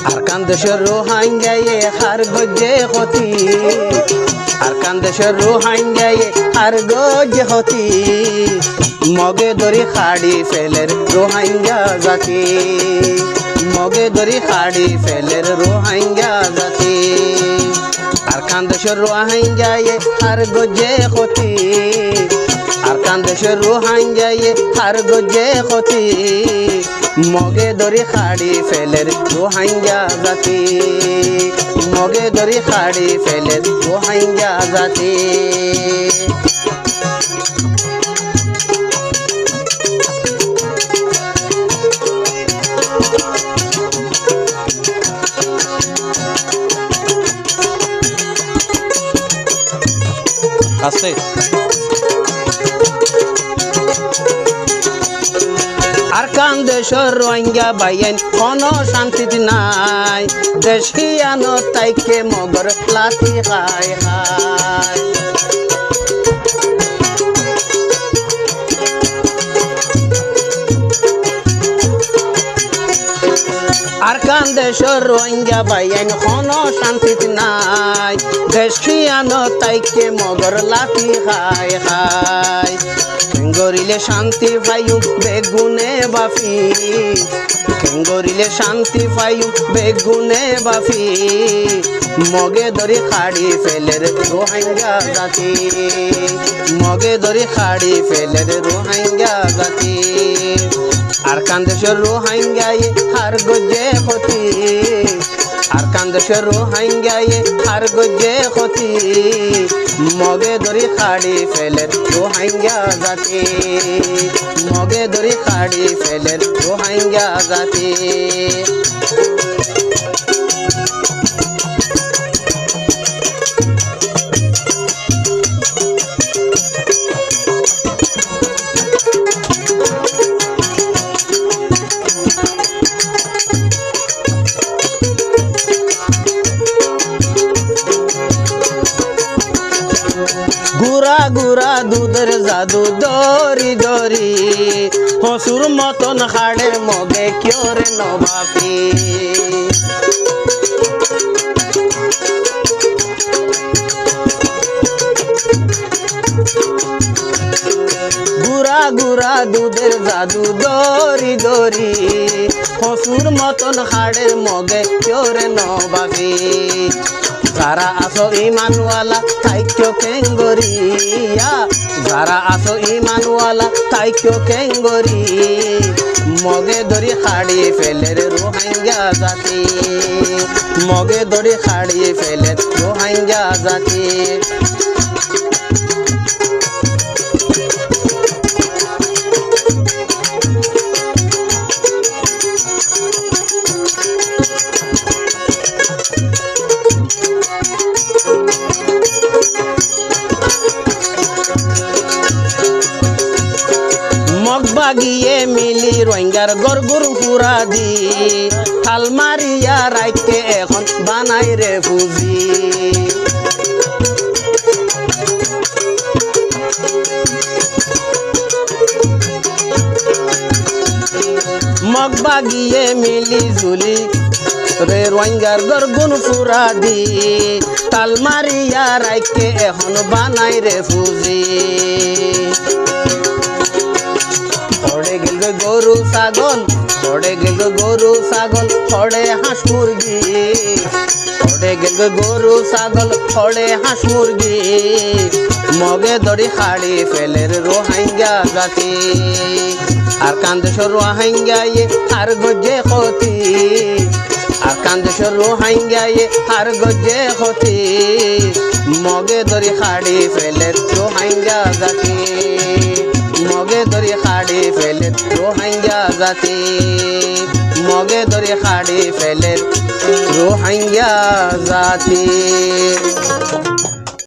আরকান দেশের রোহিঙ্গায়ে হার গজে হতি আরকান দেশের রোহিঙ্গায়ে হার গজে হতি মগে দরি খাড়ি ফেলের রোহিঙ্গা জাতি মগে দরি খাড়ি ফেলের রোহিঙ্গা জাতি আরকান দেশের রোহিঙ্গায়ে হার গজে হতি আরকান দেশের রোহিঙ্গায়ে হার গজে হতি মগে দরি খাড়ি ফেলের রোহিঙ্গা জাতি মগে দরি খাড়ি ফেলের রোহিঙ্গা জাতি আছে আরকান দেশের রোহিঙ্গা বাইন কোনো শান্তি নাই দেশিয়ানো তাইকে মগর লাথি খায় খায় আরকান দেশের রোহিঙ্গা বাইন কোনো শান্তি নাই দেশিয়ানো তাইকে মগর লাথি খায় খায় কেঙ্গরিলে শান্তি পাইউ বেগুনে বাফি কেঙ্গরিলে শান্তি পাইউ বেগুনে বাফি মগে দরি খাড়ি ফেলের রোহিঙ্গা জাতি মগে দরি খাড়ি ফেলের রোহিঙ্গা জাতি আরকান দেশের রোহিঙ্গায়ে হার গজে হতি আরকান দেশের রোহিঙ্গায়ে হার গজে হতি মগে দরি খাড়ি ফেলের রোহিঙ্গা জাতি মগে দরি খাড়ি ফেলের রোহিঙ্গা জাতি গুড়া গুড়া দুধের জাদু দরি দরি হসুর মতন হাড়ের মগে কিয়রে নবাপি গুড়া গুড়া দুধের জাদু দরি দরি হসুর মতন হাড়ের মগে কিয়রে নবাপি যারা আসো ইমানওয়ালা তাইক্য কেঙ্গরিয়া যারা আসো ইমানওয়ালা তাইক্য কেঙ্গরি মগে দরি খাড়ি ফেলের রোহিঙ্গা জাতি মগে দরি খাড়ি ফেলের রোহিঙ্গা জাতি বাগিয়ে মিলি রোহিঙ্গার গরগুর পুরা দি আলমারিয়া রাইকে এখন বানাই রে ফুজি মগ বাগিয়ে মিলি জুলি রে রোহিঙ্গার গরগুন পুরা দি আলমারিয়া রাইকে এখন বানাই রে ফুজি ছড়ে গেল গরু ছাগল ছড়ে গেল গরু ছাগল ছড়ে হাঁস মুরগি ছড়ে গেল গরু ছাগল ছড়ে হাঁস মুরগি মগে দড়ি খাড়ি ফেলের রোহিঙ্গা জাতি আরকান দেশের রোহিঙ্গায়ে হার গজে হতি আরকান দেশের রোহিঙ্গায়ে হার গজে হতি মগে দড়ি খাড়ি ফেলের রোহিঙ্গা জাতি মগে দরি খাড়ি ফেলের রোহিঙ্গা জাতি মগে দরি খাড়ি ফেলের রোহিঙ্গা জাতি